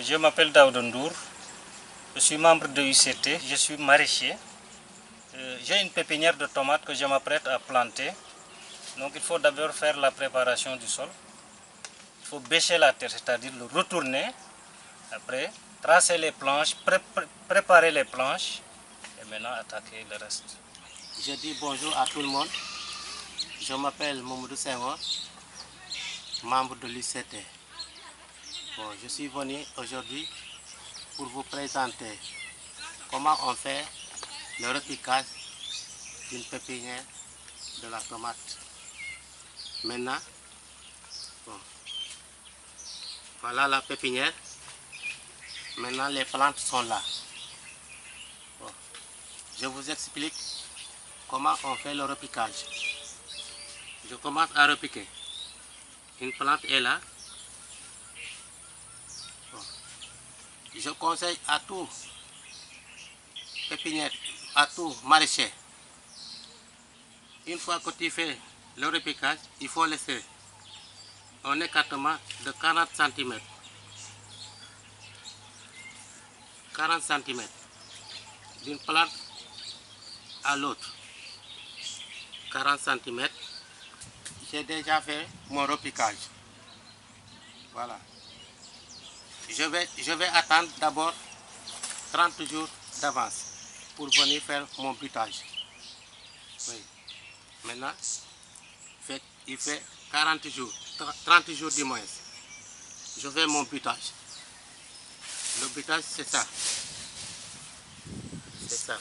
Je m'appelle Daouda Ndour, je suis membre de UCT, je suis maraîcher. J'ai une pépinière de tomates que je m'apprête à planter. Donc il faut d'abord faire la préparation du sol. Il faut bêcher la terre, c'est-à-dire le retourner. Après, tracer les planches, préparer les planches et maintenant attaquer le reste. Je dis bonjour à tout le monde. Je m'appelle Mamadou Senghor, membre de l'UCT. Bon, je suis venu aujourd'hui pour vous présenter comment on fait le repiquage d'une pépinière de la tomate. Maintenant, bon, voilà la pépinière. Maintenant, les plantes sont là. Bon, je vous explique comment on fait le repiquage. Je commence à repiquer. Une plante est là. Bon. Je conseille à tout pépinière, à tout maraîcher. Une fois que tu fais le repiquage, il faut laisser un écartement de 40 cm. 40 cm d'une plante à l'autre. 40 cm. J'ai déjà fait mon repiquage. Voilà. Je vais attendre d'abord 30 jours d'avance pour venir faire mon butage. Oui. Maintenant, il fait 40 jours, 30 jours du moins. Je fais mon butage. Le butage, c'est ça. C'est ça.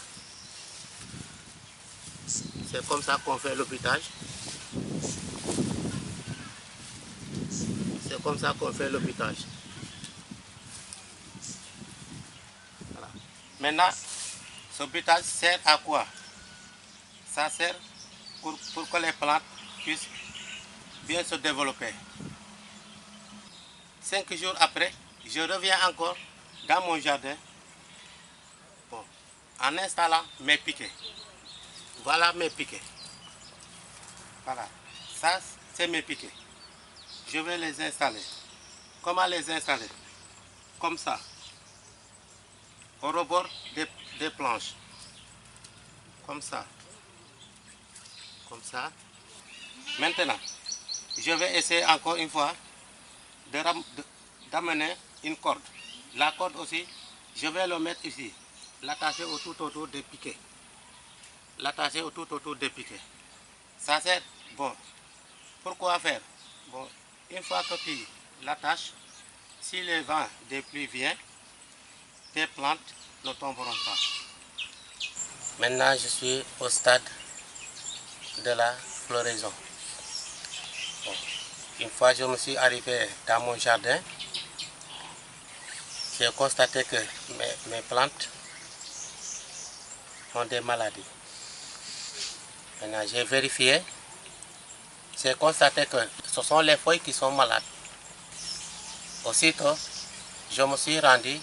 C'est comme ça qu'on fait le butage. C'est comme ça qu'on fait le butage. Voilà. Maintenant, ce butage sert à quoi? Ça sert pour que les plantes puissent bien se développer. 5 jours après, je reviens encore dans mon jardin, bon, en installant mes piquets. Voilà mes piquets. Voilà. Ça, c'est mes piquets. Je vais les installer. Comment les installer? Comme ça. Au rebord des planches. Comme ça. Comme ça. Maintenant, je vais essayer encore une fois d'amener une corde. La corde aussi, je vais le mettre ici. L'attacher tout autour des piquets. L'attacher tout autour des piquets. Ça sert, bon, pourquoi faire? Bon, une fois que tu l'attaches, si le vent des pluies vient, tes plantes ne tomberont pas. Maintenant, je suis au stade de la floraison. Bon, une fois je me suis arrivé dans mon jardin, j'ai constaté que mes plantes ont des maladies. Maintenant, j'ai vérifié, j'ai constaté que ce sont les feuilles qui sont malades. Aussitôt, je me suis rendu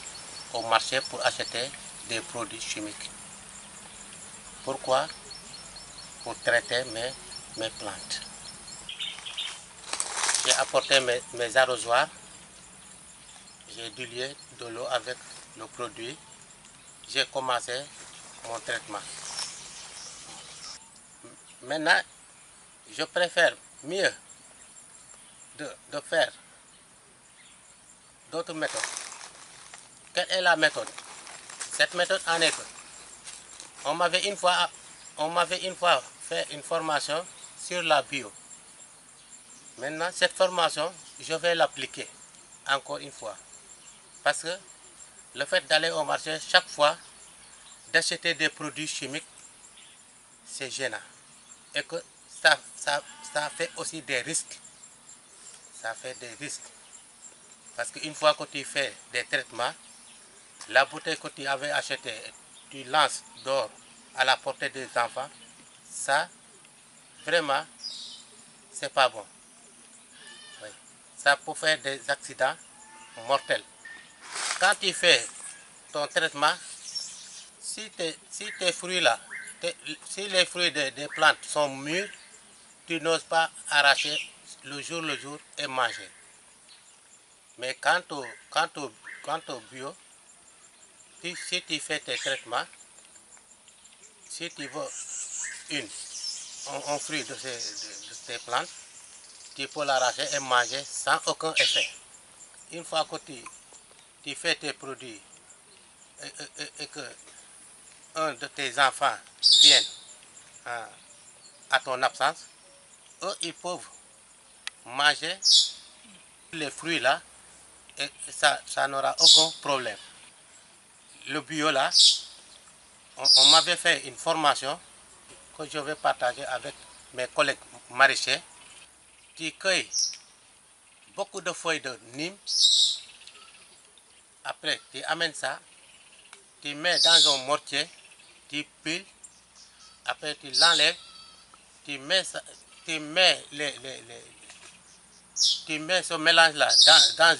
au marché pour acheter des produits chimiques. Pourquoi? Pour traiter mes plantes. J'ai apporté mes arrosoirs, j'ai dilué de l'eau avec le produit, j'ai commencé mon traitement. Maintenant, je préfère mieux de faire d'autres méthodes. Quelle est la méthode? Cette méthode en est que on m'avait une fois fait une formation sur la bio. Maintenant, cette formation, je vais l'appliquer encore une fois. Parce que le fait d'aller au marché chaque fois, d'acheter des produits chimiques, c'est gênant. Et que ça fait aussi des risques. Ça fait des risques. Parce qu'une fois que tu fais des traitements, la bouteille que tu avais achetée, tu lances dehors à la portée des enfants, ça, vraiment, c'est pas bon. Oui. Ça peut faire des accidents mortels. Quand tu fais ton traitement, si tes fruits là, si les fruits des plantes sont mûrs, tu n'oses pas arracher le jour et manger. Mais quant quant au bio, si tu fais tes traitements, si tu veux un fruit de ces plantes, tu peux l'arracher et manger sans aucun effet. Une fois que tu fais tes produits et que un de tes enfants vienne à ton absence, eux, ils peuvent manger les fruits là et ça n'aura aucun problème. Le bio là, on m'avait fait une formation que je vais partager avec mes collègues maraîchers. Tu cueilles beaucoup de feuilles de Nîmes, après tu amènes ça, tu mets dans un mortier, tu piles, après tu l'enlèves, tu mets ce mélange là dans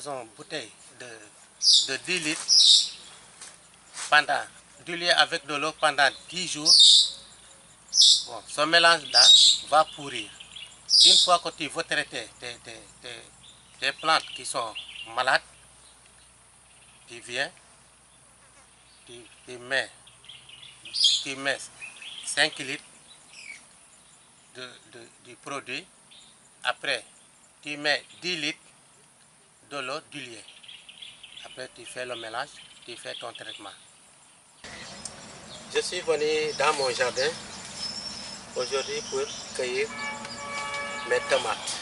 une bouteille de 10 litres du lait avec de l'eau pendant 10 jours. Bon, ce mélange là va pourrir. Une fois que tu veux traiter tes plantes qui sont malades, tu viens, tu mets 5 litres du produit, après tu mets 10 litres de l'eau du lait. Après tu fais le mélange, tu fais ton traitement. Je suis venu dans mon jardin aujourd'hui pour cueillir mes tomates.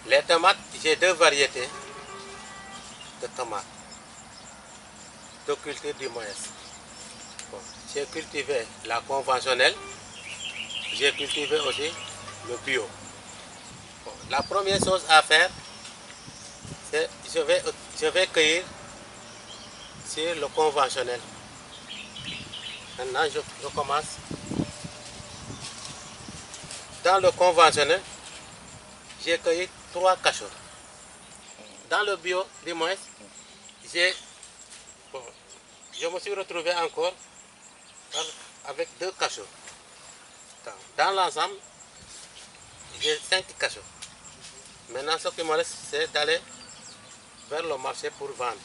Les tomates, j'ai deux variétés de tomates, de culture du moins. Bon, j'ai cultivé la conventionnelle, j'ai cultivé aussi le bio. Bon, la première chose à faire, c'est je vais cueillir sur le conventionnel. Maintenant, je commence. Dans le conventionnel, j'ai cueilli 3 cachets. Dans le bio, du moins, je me suis retrouvé encore avec 2 cachets. Dans l'ensemble, j'ai 5 cachets. Maintenant, ce qui me reste, c'est d'aller vers le marché pour vendre.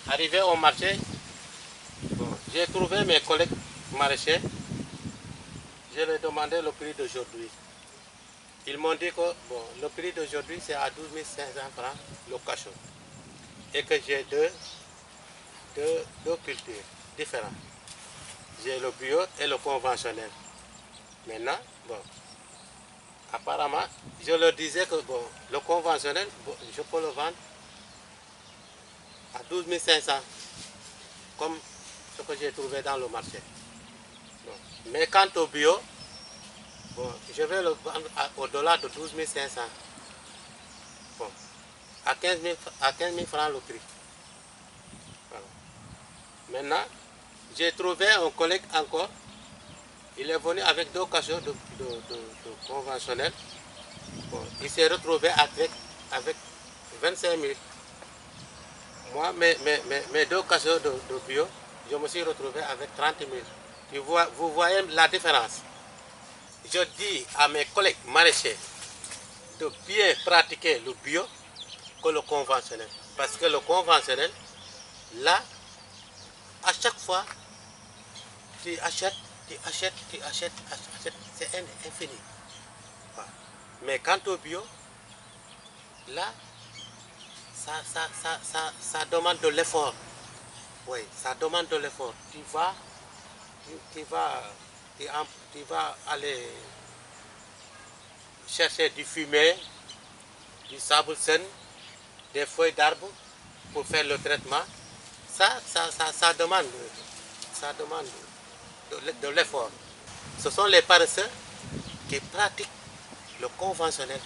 Arrivé au marché, j'ai trouvé mes collègues maraîchers. Je leur ai demandé le prix d'aujourd'hui. Ils m'ont dit que le prix d'aujourd'hui c'est à 12 500 francs le cachot. Et que j'ai deux cultures différentes. J'ai le bio et le conventionnel. Maintenant, apparemment, je leur disais que le conventionnel, je peux le vendre à 12 500, comme ce que j'ai trouvé dans le marché. Mais quant au bio, je vais le vendre au-delà de 12 500. À 15 000 francs le prix. Voilà. Maintenant, j'ai trouvé un collègue encore. Il est venu avec 2 cachets de conventionnel. Il s'est retrouvé avec 25 000. Moi, mes 2 cachets de bio, je me suis retrouvé avec 30 000. Vous voyez la différence. Je dis à mes collègues maraîchers de bien pratiquer le bio que le conventionnel. Parce que le conventionnel, là, à chaque fois, tu achètes, c'est infini. Mais quant au bio, là, ça demande de l'effort. Oui, ça demande de l'effort. Tu vas aller chercher du fumier, du sable sen, des feuilles d'arbres pour faire le traitement. Ça demande de l'effort. Ce sont les paresseux qui pratiquent le conventionnel.